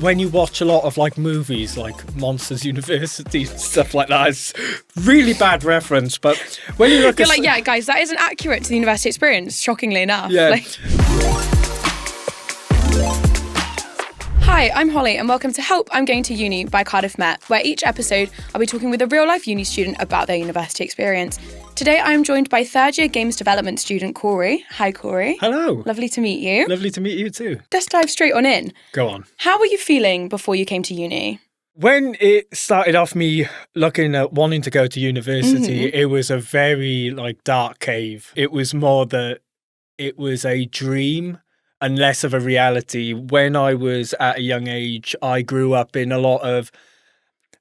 when you watch a lot of like movies like Monsters University and stuff like that, it's really bad reference, but when you look You're at like, yeah, guys, that isn't accurate to the university experience, shockingly enough. Yeah. Hi, I'm Holly and welcome to Help, I'm Going to Uni by Cardiff Met, where each episode I'll be talking with a real-life uni student about their university experience. Today I'm joined by third-year games development student Cory. Hi, Cory. Hello. Lovely to meet you. Lovely to meet you too. Let's dive straight on in. Go on. How were you feeling before you came to uni? When it started off me looking at wanting to go to university, it was a very like dark cave. It was more that it was a dream and less of a reality. When I was at a young age, I grew up in a lot of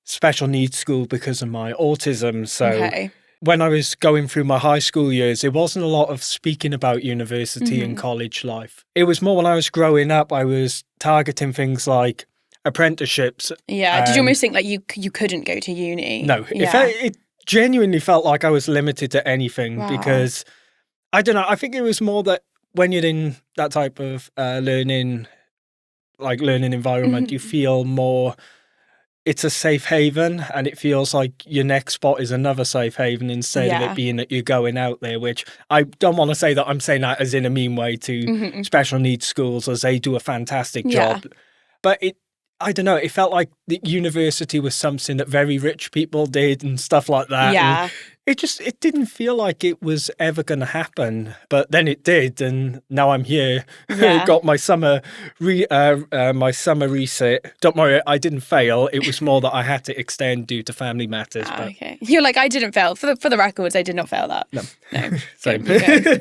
special needs school because of my autism. So when I was going through my high school years, it wasn't a lot of speaking about university and college life. It was more when I was growing up, I was targeting things like apprenticeships. Yeah. Did you almost think like you couldn't go to uni? No. Yeah. It genuinely felt like I was limited to anything because, I don't know, I think it was more that when you're in that type of learning environment, you feel more, it's a safe haven, and it feels like your next spot is another safe haven instead of it being that you're going out there, which I don't want to say that I'm saying that as in a mean way to special needs schools, as they do a fantastic job. But I don't know, it felt like the university was something that very rich people did and stuff like that. Yeah. And it didn't feel like it was ever going to happen, but then it did, and now I'm here. Yeah. Got my summer reset. Don't worry, I didn't fail. It was more that I had to extend due to family matters. Okay. You're like, I didn't fail. For the records, I did not fail that. No. Same.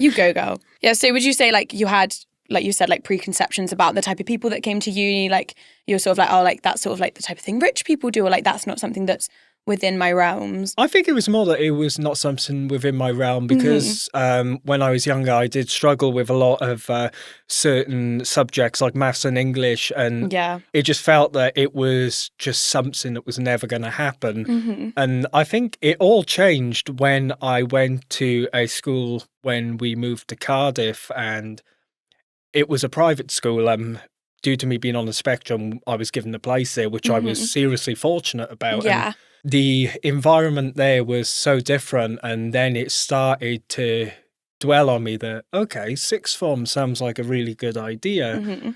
You go, girl. Yeah, so would you say like you had, like you said, like preconceptions about the type of people that came to uni, like you were sort of like, oh, like that's sort of like the type of thing rich people do, or like that's not something that's within my realms? I think it was more that it was not something within my realm because when I was younger, I did struggle with a lot of certain subjects like maths and English, and it just felt that it was just something that was never going to happen. And I think it all changed when I went to a school when we moved to Cardiff, and it was a private school. Due to me being on the spectrum, I was given a place there, which I was seriously fortunate about. And the environment there was so different, and then it started to dwell on me that, okay, sixth form sounds like a really good idea.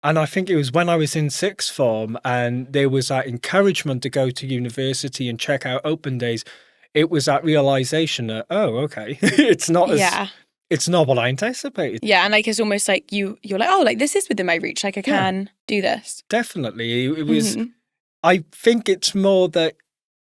And I think it was when I was in sixth form and there was that encouragement to go to university and check out open days, it was that realization that, oh, okay, it's not what I anticipated. Yeah, and like it's almost like you're like, oh, like this is within my reach, like I can do this. Definitely. It was, I think it's more that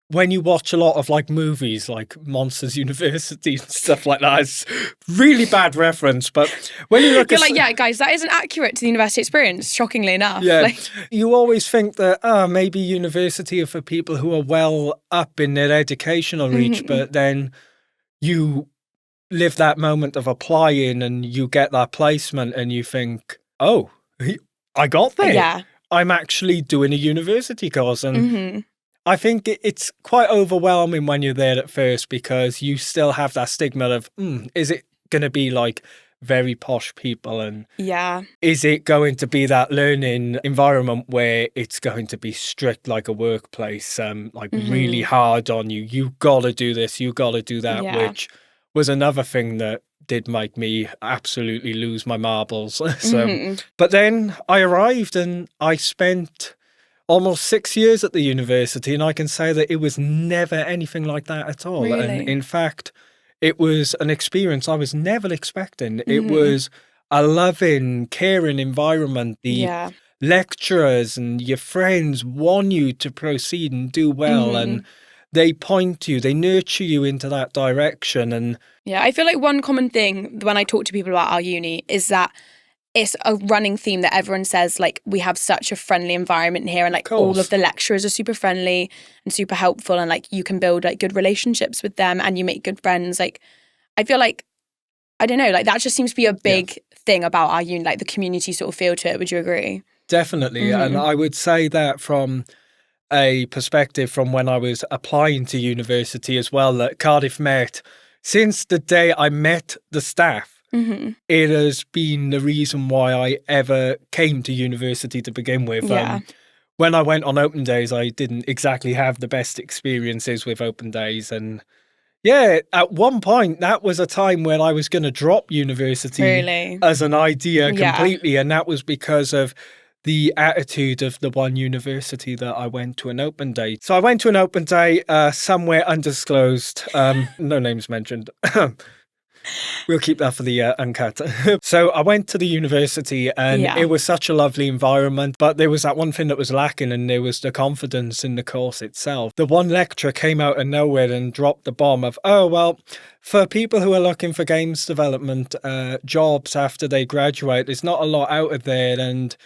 when you watch a lot of like movies like Monsters University and stuff like that, it's really bad reference, but when you look You're like, yeah, guys, that isn't accurate to the university experience, shockingly enough. Yeah, like, you always think that, maybe university are for people who are well up in their educational reach, but then you live that moment of applying and you get that placement and you think, oh, I got there. Yeah. I'm actually doing a university course. And I think it's quite overwhelming when you're there at first because you still have that stigma of, is it going to be like very posh people? And is it going to be that learning environment where it's going to be strict like a workplace, like really hard on you? You got to do this, you got to do that, which was another thing that did make me absolutely lose my marbles. But then I arrived and I spent almost 6 years at the university, and I can say that it was never anything like that at all. Really? And in fact, it was an experience I was never expecting. It was a loving, caring environment. The lecturers and your friends want you to proceed and do well, and they point you, they nurture you into that direction. And yeah, I feel like one common thing when I talk to people about our uni is that it's a running theme that everyone says, like, we have such a friendly environment here, and like all of the lecturers are super friendly and super helpful, and like you can build like good relationships with them and you make good friends. Like, I feel like, I don't know, like that just seems to be a big thing about our uni, like the community sort of feel to it. Would you agree? Definitely. And I would say that from a perspective from when I was applying to university as well, that Cardiff Met, since the day I met the staff, it has been the reason why I ever came to university to begin with. Yeah. When I went on open days, I didn't exactly have the best experiences with open days. And yeah, at one point, that was a time when I was going to drop university as an idea completely. Yeah. And that was because of the attitude of the one university that I went to an open day. So I went to an open day somewhere undisclosed, no names mentioned. We'll keep that for the uncut. So I went to the university and it was such a lovely environment, but there was that one thing that was lacking, and there was the confidence in the course itself. The one lecturer came out of nowhere and dropped the bomb of, oh, well, for people who are looking for games development jobs after they graduate, there's not a lot out of there, and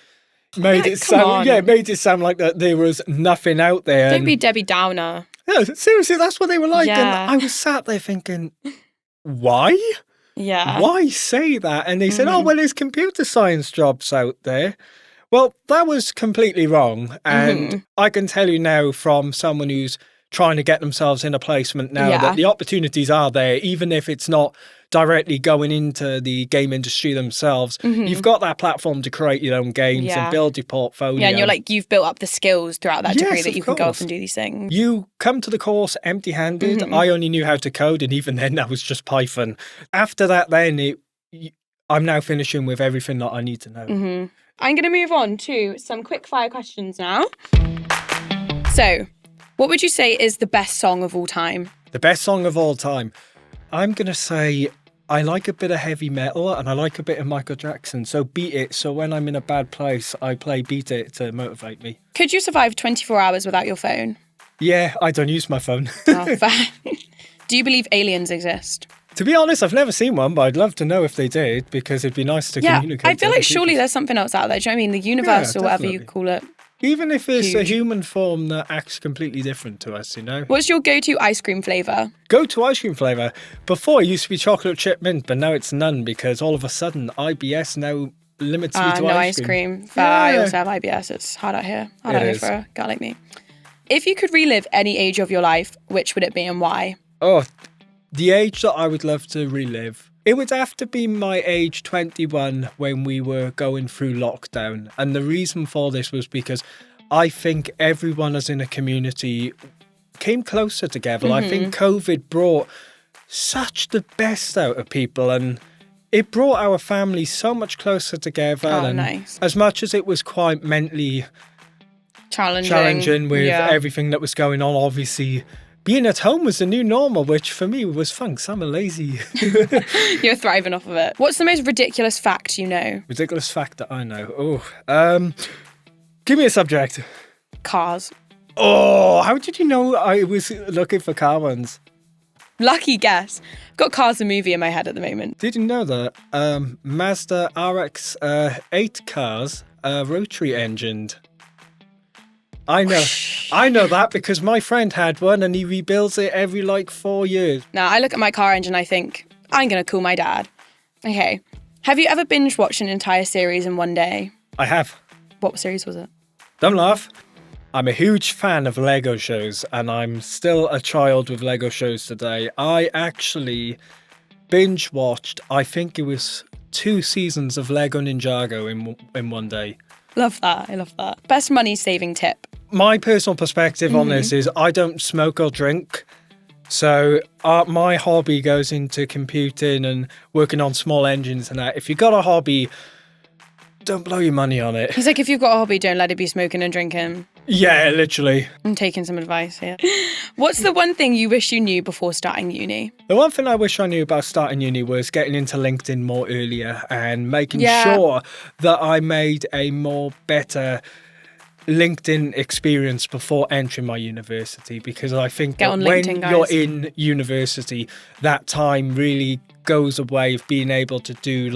made it sound like that there was nothing out there. Don't be Debbie Downer. Yeah, seriously, that's what they were like. Yeah. And I was sat there thinking, why? Yeah. Why say that? And they said, oh, well, there's computer science jobs out there. Well, that was completely wrong. And I can tell you now from someone who's trying to get themselves in a placement now that the opportunities are there, even if it's not directly going into the game industry themselves. You've got that platform to create your own games and build your portfolio. Yeah, and you've built up the skills throughout that degree that you can go off and do these things. You come to the course empty-handed. I only knew how to code, and even then that was just Python. After that, then I'm now finishing with everything that I need to know. I'm going to move on to some quick fire questions now. So, what would you say is the best song of all time? The best song of all time? I'm going to say I like a bit of heavy metal and I like a bit of Michael Jackson. So Beat It. So when I'm in a bad place, I play Beat It to motivate me. Could you survive 24 hours without your phone? Yeah, I don't use my phone. Oh, fair. Do you believe aliens exist? To be honest, I've never seen one, but I'd love to know if they did, because it'd be nice to communicate. I feel like surely there's something else out there. Do you know what I mean? The universe or whatever you call it. Even if it's a human form that acts completely different to us, you know? What's your go-to ice cream flavour? Go-to ice cream flavour? Before, it used to be chocolate chip mint, but now it's none, because all of a sudden, IBS now limits me to no ice cream. I also have IBS. It's hard out here. Hard out here for a guy like me. If you could relive any age of your life, which would it be and why? Oh, the age that I would love to relive. It would have to be my age 21 when we were going through lockdown. And the reason for this was because I think everyone as in a community came closer together. I think COVID brought such the best out of people, and it brought our family so much closer together. Oh, nice. As much as it was quite mentally challenging with everything that was going on, obviously being at home was the new normal, which for me was fun because I'm a lazy. You're thriving off of it. What's the most ridiculous fact you know? Ridiculous fact that I know? Give me a subject. Cars. Oh, how did you know I was looking for car ones? Lucky guess. Got Cars the movie in my head at the moment. Did you know that Mazda RX 8 cars are rotary engined? I know that because my friend had one and he rebuilds it every 4 years. Now, I look at my car engine and I think, I'm going to call my dad. Okay. Have you ever binge watched an entire series in one day? I have. What series was it? Don't laugh. I'm a huge fan of Lego shows, and I'm still a child with Lego shows today. I actually binge watched, I think it was 2 seasons of Lego Ninjago in one day. Love that. I love that. Best money saving tip? My personal perspective on this is I don't smoke or drink. So my hobby goes into computing and working on small engines and that. If you've got a hobby, don't blow your money on it. He's like, if you've got a hobby, don't let it be smoking and drinking. Yeah, literally. I'm taking some advice here. What's the one thing you wish you knew before starting uni? The one thing I wish I knew about starting uni was getting into LinkedIn more earlier and making sure that I made a more better LinkedIn experience before entering my university, because I think that when you're in university, that time really goes away of being able to do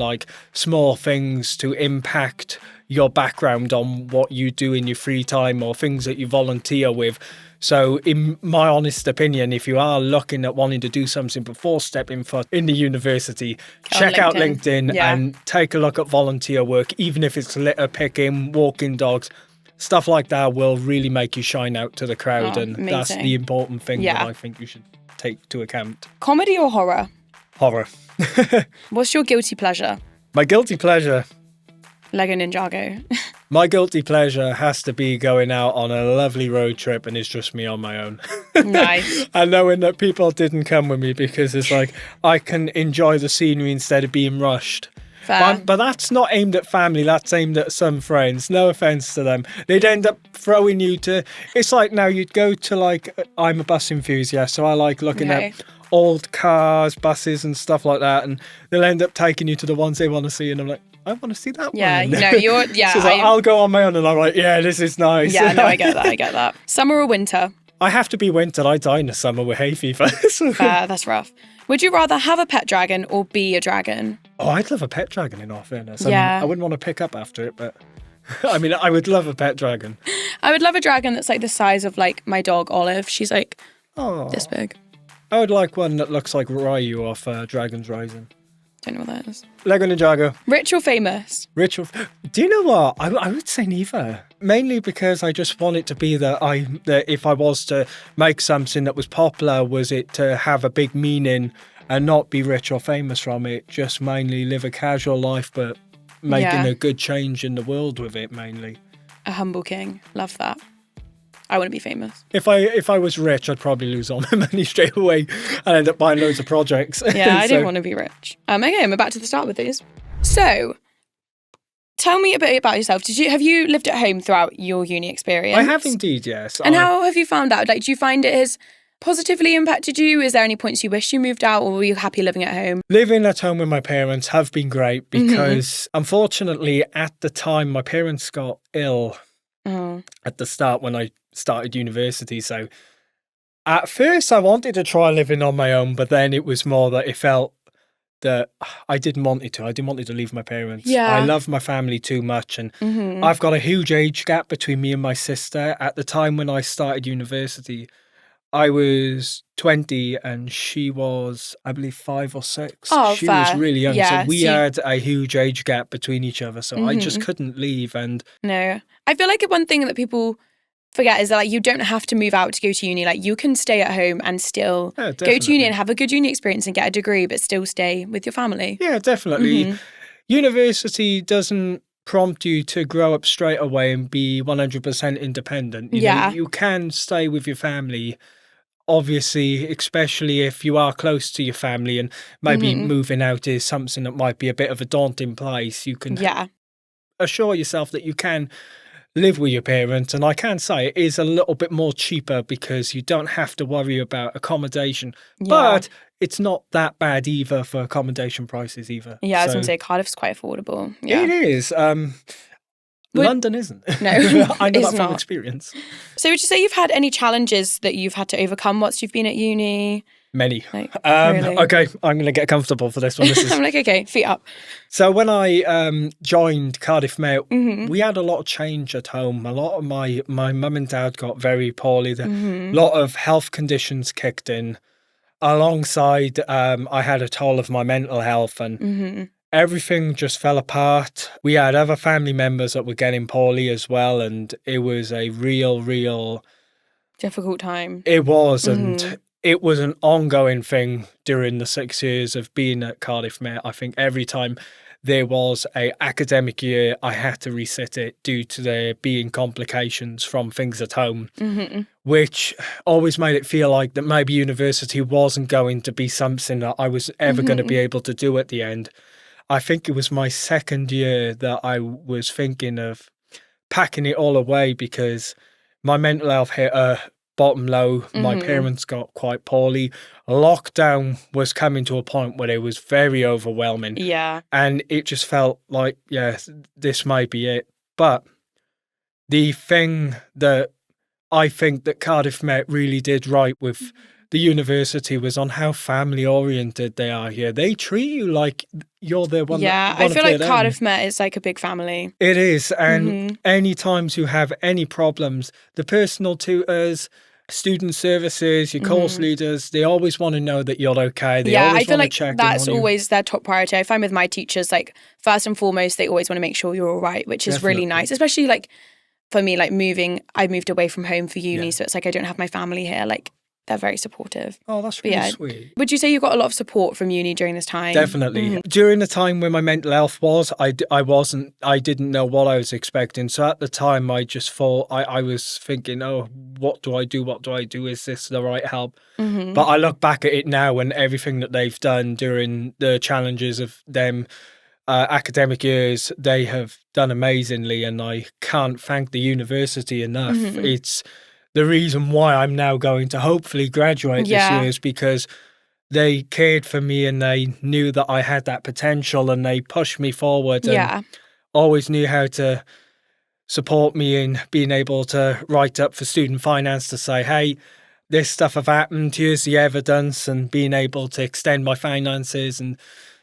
small things to impact your background on what you do in your free time or things that you volunteer with. So in my honest opinion, if you are looking at wanting to do something before stepping foot in the university, check out LinkedIn and take a look at volunteer work, even if it's litter picking, walking dogs. Stuff like that will really make you shine out to the crowd, and amazing. That's the important thing that I think you should take to account. Comedy or horror? Horror. What's your guilty pleasure? My guilty pleasure? Lego Ninjago. My guilty pleasure has to be going out on a lovely road trip and it's just me on my own. Nice. And knowing that people didn't come with me because it's like I can enjoy the scenery instead of being rushed. But that's not aimed at family, that's aimed at some friends. No offence to them. They'd end up throwing you to... It's like now you'd go to like... I'm a bus enthusiast, so I like looking at old cars, buses and stuff like that. And they'll end up taking you to the ones they want to see. And I'm like, I want to see that one. Yeah, you're... Yeah, so I'll go on my own and I'm like, yeah, this is nice. Yeah, no, I get that. Summer or winter? I have to be winter. I die in the summer with hay fever. Fair, that's rough. Would you rather have a pet dragon or be a dragon? Oh, I'd love a pet dragon in all fairness. Yeah. I wouldn't want to pick up after it, but I mean, I would love a pet dragon. I would love a dragon that's like the size of like my dog Olive. She's like this big. I would like one that looks like Ryu off Dragon's Rising. Don't know what that is. Lego Ninjago. Rich or famous? Rich or... Do you know what? I would say neither. Mainly because I just want it to be that if I was to make something that was popular, was it to have a big meaning and not be rich or famous from it. Just mainly live a casual life, but making a good change in the world with it mainly. A humble king. Love that. I wouldn't be famous. If I was rich, I'd probably lose all my money straight away and end up buying loads of projects. Yeah, I don't want to be rich. Okay, I'm back to the start with these. So, tell me a bit about yourself. Have you lived at home throughout your uni experience? I have indeed, yes. And how have you found out? Like, do you find it has positively impacted you? Is there any points you wish you moved out, or were you happy living at home? Living at home with my parents have been great because, unfortunately, at the time, my parents got ill at the start when I started university. So at first I wanted to try living on my own, but then it was more that it felt that I didn't want it to. I didn't want it to leave my parents. Yeah. I love my family too much. And I've got a huge age gap between me and my sister. At the time when I started university, I was 20 and she was, I believe, 5 or 6. Oh, she fair. was really young. Yeah, so we had a huge age gap between each other. So I just couldn't leave. And no, I feel like one thing that people forget is that like you don't have to move out to go to uni. Like you can stay at home and still go to uni and have a good uni experience and get a degree, but still stay with your family. Yeah, definitely. University doesn't prompt you to grow up straight away and be 100% independent. You know, you can stay with your family. Obviously, especially if you are close to your family and maybe moving out is something that might be a bit of a daunting place, you can assure yourself that you can live with your parents. And I can say it is a little bit more cheaper because you don't have to worry about accommodation. But it's not that bad either for accommodation prices either. Yeah, I was going to say Cardiff's quite affordable. Yeah. It is. London isn't. No, I know it's that not. from experience. So would you say you've had any challenges that you've had to overcome whilst you've been at uni? Many. Like, really? Okay, I'm going to get comfortable for this one. I'm like, okay, feet up. So when I joined Cardiff Met, we had a lot of change at home. A lot of my mum and dad got very poorly. A lot of health conditions kicked in. Alongside, I had a toll of my mental health and everything just fell apart. We had other family members that were getting poorly as well, and it was a real difficult time. It was, and it was an ongoing thing during the 6 years of being at Cardiff Met. I think every time there was a academic year, I had to resit it due to there being complications from things at home, which always made it feel like that maybe university wasn't going to be something that I was ever going to be able to do at the end. I think it was my second year that I was thinking of packing it all away because my mental health hit a bottom low. My parents got quite poorly. Lockdown was coming to a point where it was very overwhelming. Yeah. And it just felt like, this might be it. But the thing that I think that Cardiff Met really did right with the university was on how family oriented they are here. They treat you like you're their one. Yeah, I feel like Cardiff Met is like a big family. It is. And any times you have any problems, the personal tutors, student services, your course leaders, they always want to know that you're okay. They always I feel want like to check that's in on always their top priority. I find with my teachers, like first and foremost, they always want to make sure you're all right, which is really nice, especially like for me, like I moved away from home for uni, so it's like I don't have my family here. Like they're very supportive. Oh, that's really sweet. Would you say you got a lot of support from uni during this time? Definitely. During the time when my mental health was, I didn't know what I was expecting. So at the time, I just thought, I was thinking, oh, what do I do? What do I do? Is this the right help? But I look back at it now and everything that they've done during the challenges of them academic years, they have done amazingly, and I can't thank the university enough. It's the reason why I'm now going to hopefully graduate this year, is because they cared for me and they knew that I had that potential and they pushed me forward and always knew how to support me in being able to write up for student finance to say, hey, this stuff have happened, here's the evidence, and being able to extend my finances and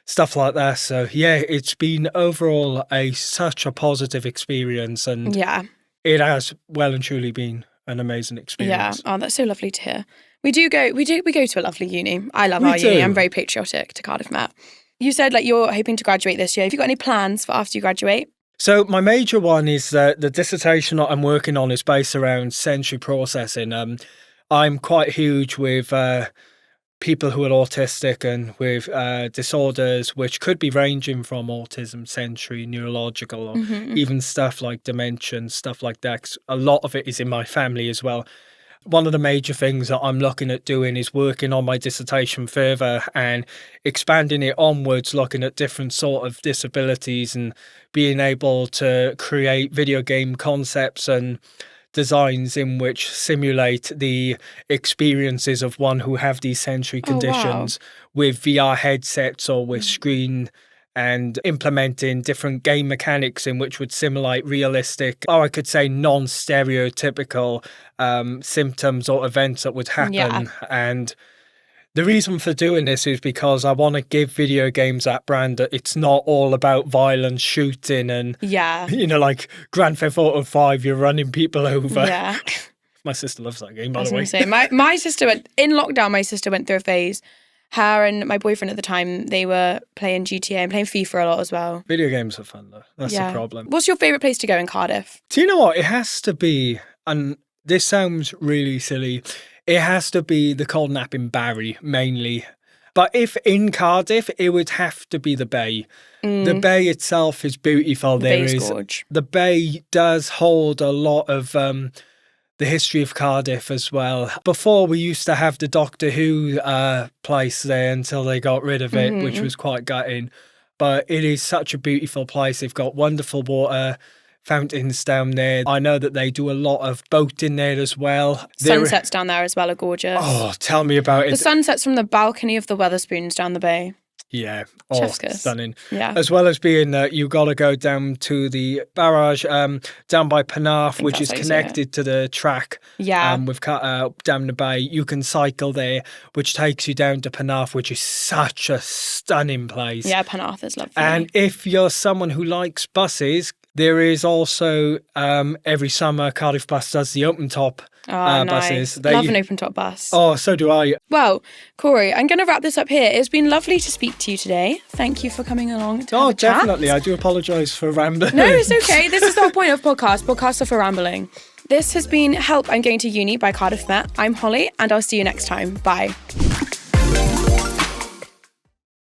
stuff like that. So yeah, it's been overall such a positive experience, and it has well and truly been an amazing experience. Yeah, oh, that's so lovely to hear. We go to a lovely uni. I love our uni. I'm very patriotic to Cardiff Met. You said like you're hoping to graduate this year. Have you got any plans for after you graduate? So my major one is the dissertation that I'm working on is based around sensory processing. I'm quite huge with people who are autistic and with disorders, which could be ranging from autism, sensory, neurological, or even stuff like dementia, stuff like that. 'Cause a lot of it is in my family as well. One of the major things that I'm looking at doing is working on my dissertation further and expanding it onwards, looking at different sort of disabilities and being able to create video game concepts and designs in which simulate the experiences of one who have these sensory conditions with VR headsets or with screen, and implementing different game mechanics in which would simulate realistic, or I could say non-stereotypical symptoms or events that would happen. And the reason for doing this is because I want to give video games that brand that it's not all about violence, shooting, and like Grand Theft Auto 5, you're running people over. Yeah. My sister loves that game, by the way. Say, my sister in lockdown. My sister went through a phase. Her and my boyfriend at the time, they were playing GTA and playing FIFA a lot as well. Video games are fun though. That's the problem. What's your favourite place to go in Cardiff? Do you know what? It has to be, and this sounds really silly, it has to be the Cold Nap in Barry, mainly. But if in Cardiff, it would have to be the Bay. The Bay itself is beautiful. The Bay does hold a lot of the history of Cardiff as well. Before, we used to have the Doctor Who place there until they got rid of it, which was quite gutting. But it is such a beautiful place. They've got wonderful water fountains down there. I know that they do a lot of boating there as well. Sunsets down there as well are gorgeous. Oh, tell me about it. The sunsets from the balcony of the Wetherspoons down the bay. Yeah, stunning. Yeah. As well as being you got to go down to the barrage down by Penarth, which is connected to the track. Yeah. With down the bay, you can cycle there, which takes you down to Penarth, which is such a stunning place. Yeah, Penarth is lovely. And if you're someone who likes buses, there is also every summer Cardiff Bus does the open top buses. Love an open top bus. Oh, so do I. Well, Cory, I'm going to wrap this up here. It's been lovely to speak to you today. Thank you for coming along to have a chat. Definitely. I do apologise for rambling. No, it's okay. This is the whole point of podcasts. Podcasts are for rambling. This has been Help, I'm Going to Uni by Cardiff Met. I'm Holly, and I'll see you next time. Bye.